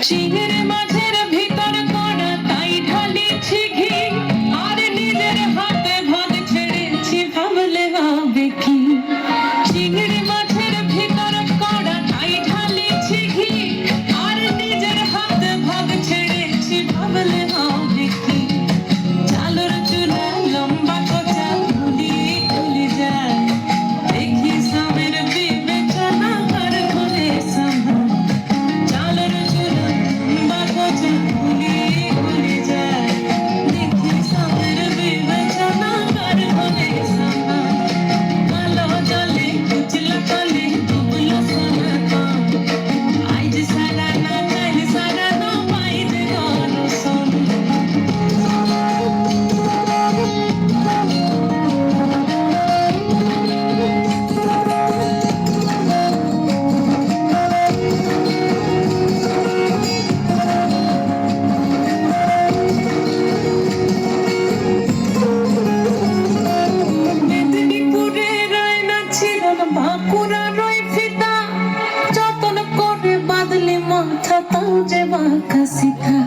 সিংহের মাঝের ভিতর করা তাই ঢালিছি ঘি আর নিজের হাতে ভাগ ছেড়েছি ভাবলে হবে কি সিংহের মাঝের ভিতর করা তাই ঢালিছি ঘি আর নিজের হাতে ভাগ ছেড়েছি ভাবলে হবে কি চালর চুলা লম্বা কোচা ভুলি ভুলি যায় দেখি স্বামীর বিবেচনা আর ভুলে সামা চালর চুলা লম্বা কোচা ভুলি ভুলি যায় দেখি স্বামীর বিবেচনা আর ভুলে সামা কালো জলে কুচলা কলে ডুবলো সোনা কম আইজ সারা না কাল সারা না পাইজ গল সোনা মেদিনীপুরের আয়না ছিল না বাঁকুড়ার ওই ফিতা যতন করে বাঁধলে মাথা তাও যে বাঁকা সিথা